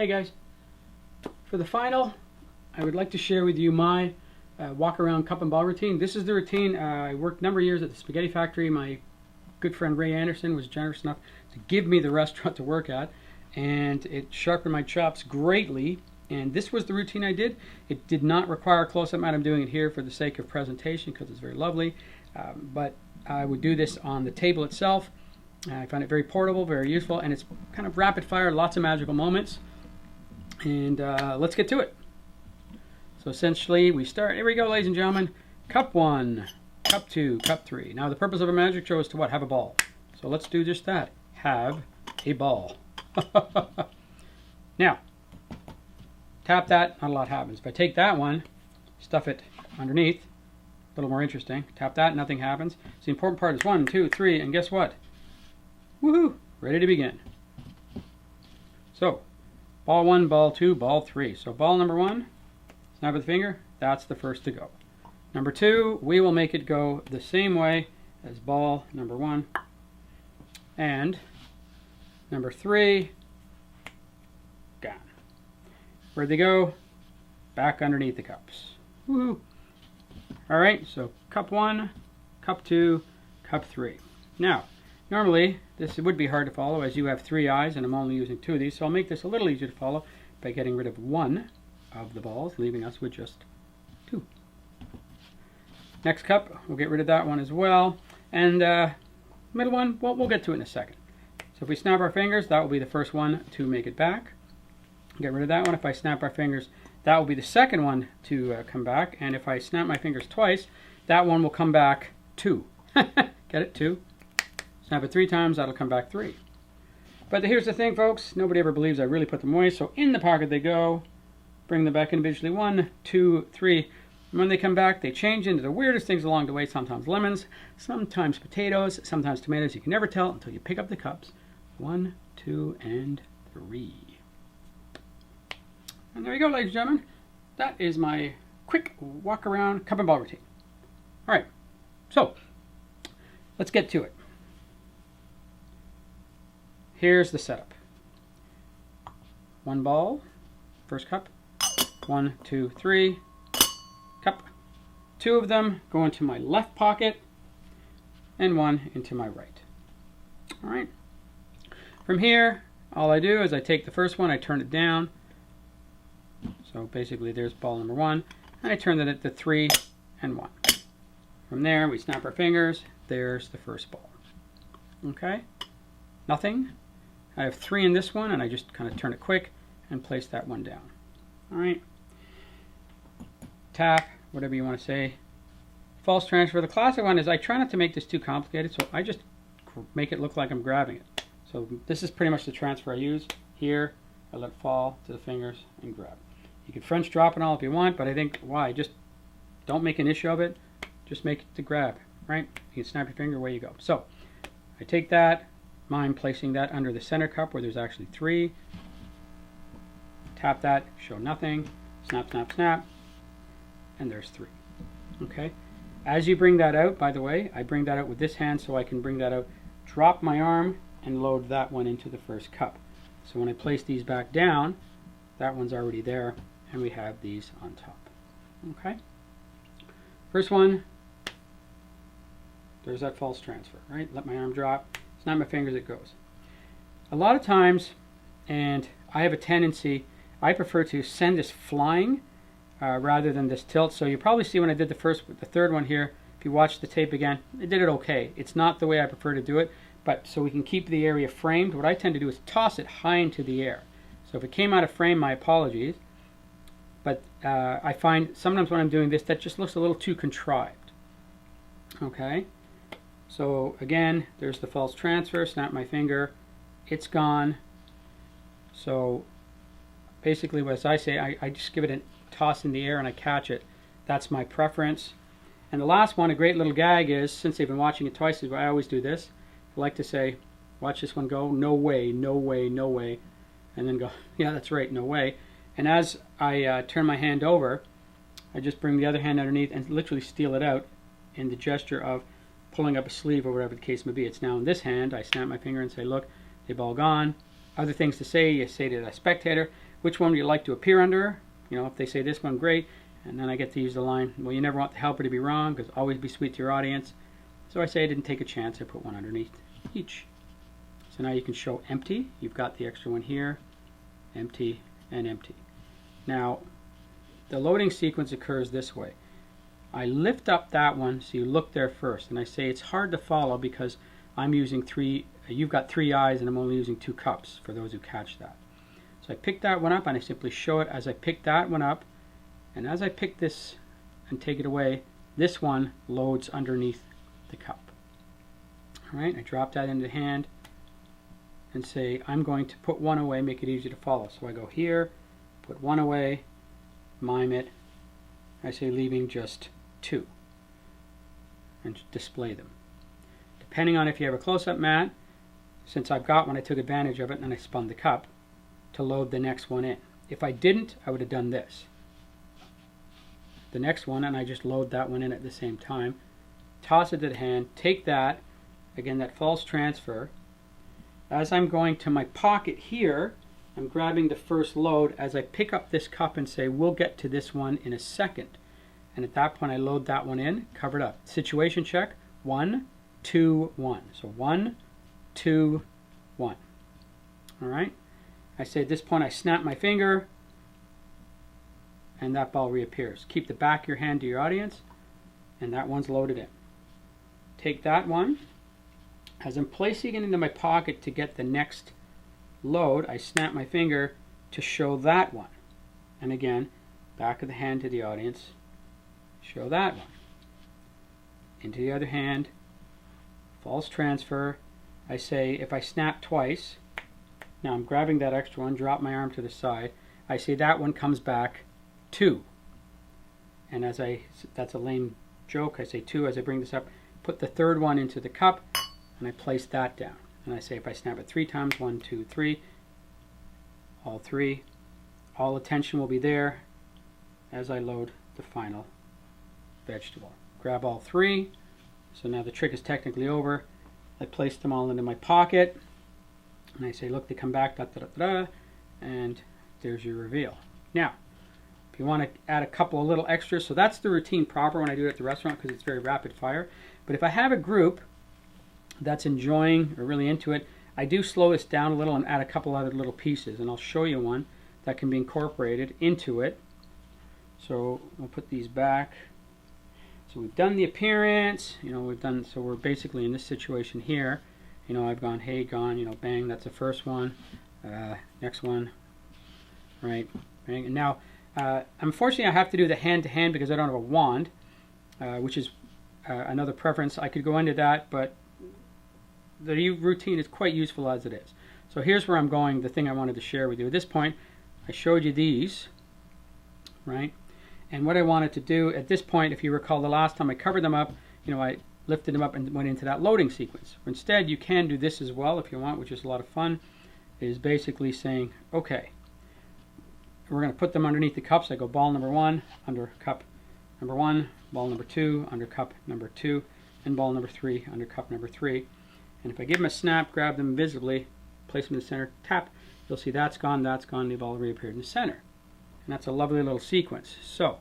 Hey guys, for the final, I would like to share with you my walk-around cup and ball routine. This is the routine. I worked a number of years at the spaghetti factory. My good friend Ray Anderson was generous enough to give me the restaurant to work at, and it sharpened my chops greatly. And this was the routine I did. It did not require a close-up. I'm doing it here for the sake of presentation because it's very lovely. But I would do this on the table itself. I find it very portable, very useful, and it's kind of rapid fire, lots of magical moments. And let's get to it. So essentially we start, here we go ladies and gentlemen, cup 1, cup 2, cup 3. Now the purpose of a magic show is to what? Have a ball. So let's do just that. Have a ball. Now, tap that, not a lot happens. If I take that one, stuff it underneath, a little more interesting. Tap that, nothing happens. So the important part is 1, 2, 3, and guess what? Woohoo! Ready to begin. So, ball 1, ball 2, ball 3. So ball number 1, snap with the finger, that's the first to go. Number 2, we will make it go the same way as ball number 1. And number 3, gone. Where'd they go? Back underneath the cups. Woohoo! Alright, so cup 1, cup 2, cup 3. Now, normally, this would be hard to follow as you have 3 eyes and I'm only using 2 of these, so I'll make this a little easier to follow by getting rid of 1 of the balls, leaving us with just 2. Next cup, we'll get rid of that one as well. And middle one, well, we'll get to it in a second. So if we snap our fingers, that will be the first one to make it back. Get rid of that one. If I snap our fingers, that will be the second one to come back. And if I snap my fingers twice, that one will come back 2. Get it? 2. Snap it 3 times, that'll come back 3. But here's the thing, folks. Nobody ever believes I really put them away. So in the pocket they go. Bring them back individually. 1, 2, 3. And when they come back, they change into the weirdest things along the way. Sometimes lemons, sometimes potatoes, sometimes tomatoes. You can never tell until you pick up the cups. 1, 2, and 3. And there you go, ladies and gentlemen. That is my quick walk-around cup and ball routine. All right. So let's get to it. Here's the setup. 1 ball, first cup. 1, 2, 3, cup. 2 of them go into my left pocket, and 1 into my right. All right. From here, all I do is I take the first one, I turn it down. So basically, there's ball number 1, and I turn it at the 3 and 1. From there, we snap our fingers. There's the first ball. Okay. Nothing. I have 3 in this one, and I just kind of turn it quick and place that one down. All right. Tap, whatever you want to say. False transfer. The classic one is I try not to make this too complicated, so I just make it look like I'm grabbing it. So this is pretty much the transfer I use. Here, I let it fall to the fingers and grab. You can French drop and all if you want, but I think, why? Just don't make an issue of it. Just make it the grab, right? You can snap your finger, away you go. So I take that. Mind placing that under the center cup where there's actually 3. Tap that, show nothing. Snap, snap, snap. And there's 3. Okay. As you bring that out, by the way, I bring that out with this hand so I can bring that out, drop my arm, and load that one into the first cup. So when I place these back down, that one's already there, and we have these on top. Okay. First one, there's that false transfer, right? Let my arm drop. Snap my fingers, it goes. A lot of times, and I have a tendency, I prefer to send this flying rather than this tilt. So you probably see when I did the third one here, if you watch the tape again, I did it okay. It's not the way I prefer to do it, but so we can keep the area framed, what I tend to do is toss it high into the air. So if it came out of frame, my apologies. But I find sometimes when I'm doing this, that just looks a little too contrived. Okay. So again, there's the false transfer, snap my finger, it's gone. So basically as I say, I just give it a toss in the air and I catch it. That's my preference. And the last one, a great little gag is, since they've been watching it twice, I always do this. I like to say, watch this one go, no way, no way, no way. And then go, yeah, that's right, no way. And as I turn my hand over, I just bring the other hand underneath and literally steal it out in the gesture of pulling up a sleeve or whatever the case may be. It's now in this hand. I snap my finger and say, look, they've all gone. Other things to say, you say to the spectator, which one would you like to appear under? You know, if they say this one, great. And then I get to use the line, well, you never want the helper to be wrong, because always be sweet to your audience. So I say I didn't take a chance. I put one underneath each. So now you can show empty. You've got the extra one here, empty, and empty. Now, the loading sequence occurs this way. I lift up that one so you look there first, and I say it's hard to follow because I'm using you've got 3 eyes and I'm only using 2 cups for those who catch that. So I pick that one up and I simply show it as I pick that one up, and as I pick this and take it away, this one loads underneath the cup. Alright, I drop that into the hand and say I'm going to put one away, make it easy to follow. So I go here, put one away, mime it, I say leaving just 2, and display them. Depending on if you have a close-up mat, since I've got one, I took advantage of it and I spun the cup to load the next one in. If I didn't, I would have done this. The next one, and I just load that one in at the same time, toss it to the hand, take that, again that false transfer. As I'm going to my pocket here, I'm grabbing the first load as I pick up this cup and say we'll get to this one in a second. And at that point I load that one in, cover it up. Situation check, 1, 2, 1. So 1, 2, 1. Alright? I say at this point I snap my finger and that ball reappears. Keep the back of your hand to your audience and that one's loaded in. Take that one. As I'm placing it into my pocket to get the next load, I snap my finger to show that one. And again, back of the hand to the audience, show that one. Into the other hand, false transfer. I say if I snap twice, now I'm grabbing that extra one, drop my arm to the side, I say that one comes back 2. And that's a lame joke, I say 2 as I bring this up, put the third one into the cup, and I place that down. And I say if I snap it 3 times, 1, 2, 3, all 3, all attention will be there as I load the final vegetable. Grab all 3, so now the trick is technically over. I place them all into my pocket, and I say look, they come back, da, da, da, da, and there's your reveal. Now, if you want to add a couple of little extras, so that's the routine proper when I do it at the restaurant because it's very rapid fire. But if I have a group that's enjoying or really into it, I do slow this down a little and add a couple other little pieces, and I'll show you one that can be incorporated into it. So we'll put these back. So we've done the appearance, you know, so we're basically in this situation here. You know, I've gone, hey, gone, you know, bang, that's the first one. Next one, right, bang. And now, unfortunately I have to do the hand-to-hand because I don't have a wand, which is another preference. I could go into that, but the routine is quite useful as it is. So here's where I'm going, the thing I wanted to share with you. At this point, I showed you these, right? And what I wanted to do at this point, if you recall the last time I covered them up, you know, I lifted them up and went into that loading sequence. Instead, you can do this as well if you want, which is a lot of fun, is basically saying, okay, we're going to put them underneath the cups. I go ball number 1 under cup number 1, ball number 2 under cup number 2, and ball number 3 under cup number 3. And if I give them a snap, grab them visibly, place them in the center, tap, you'll see that's gone, they've all reappeared in the center. And that's a lovely little sequence. So,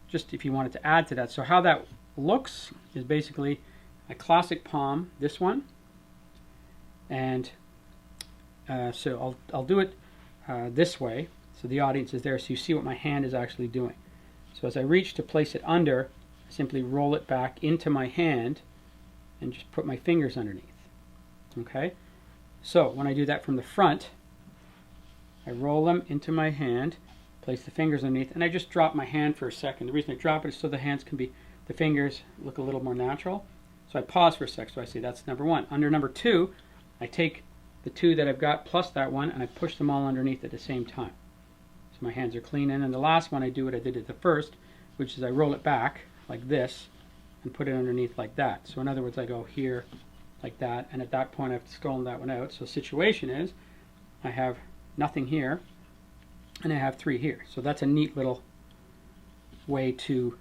just if you wanted to add to that, so how that looks is basically a classic palm, this one, and so I'll do it this way, so the audience is there, so you see what my hand is actually doing. So as I reach to place it under, I simply roll it back into my hand and just put my fingers underneath. Okay? So when I do that from the front, I roll them into my hand, place the fingers underneath, and I just drop my hand for a second. The reason I drop it is so the hands can be, the fingers look a little more natural. So I pause for a sec, so I say that's number 1. Under number 2, I take the 2 that I've got plus that one, and I push them all underneath at the same time. So my hands are clean, and then the last one I do what I did at the first, which is I roll it back like this and put it underneath like that. So in other words, I go here like that, and at that point I've stolen that one out. So situation is I have nothing here, and I have 3 here. So that's a neat little way to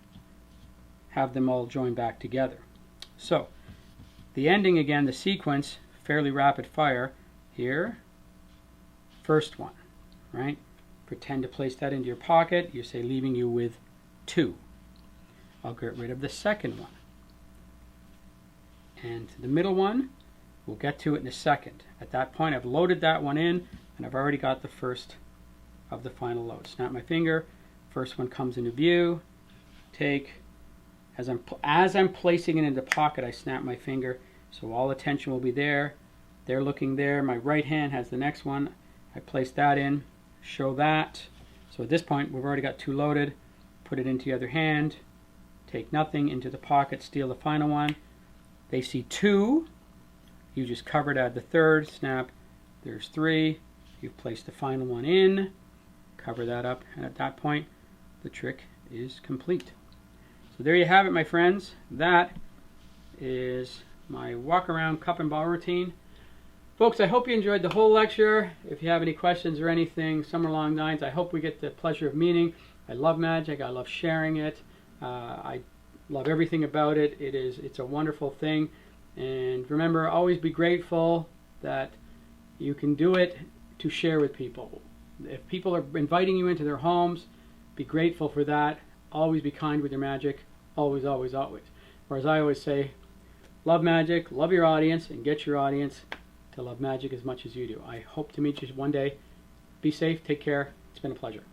have them all join back together. So the ending again, the sequence, fairly rapid fire. Here, first one, right? Pretend to place that into your pocket. You say leaving you with 2. I'll get rid of the second one. And the middle one, we'll get to it in a second. At that point, I've loaded that one in, and I've already got the first of the final load. Snap my finger. First one comes into view. Take, as I'm placing it in the pocket, I snap my finger, so all attention will be there. They're looking there. My right hand has the next one. I place that in, show that. So at this point, we've already got 2 loaded. Put it into the other hand. Take nothing into the pocket, steal the final one. They see 2. You just covered out the third, snap. There's 3. You've placed the final one in. Cover that up, and at that point, the trick is complete. So there you have it, my friends. That is my walk around cup and ball routine. Folks, I hope you enjoyed the whole lecture. If you have any questions or anything somewhere along the lines, I hope we get the pleasure of meeting. I love magic. I love sharing it. I love everything about it. It's a wonderful thing. And remember, always be grateful that you can do it to share with people. If people are inviting you into their homes, be grateful for that. Always be kind with your magic. Always, always, always. Or as I always say, love magic, love your audience, and get your audience to love magic as much as you do. I hope to meet you one day. Be safe, take care. It's been a pleasure.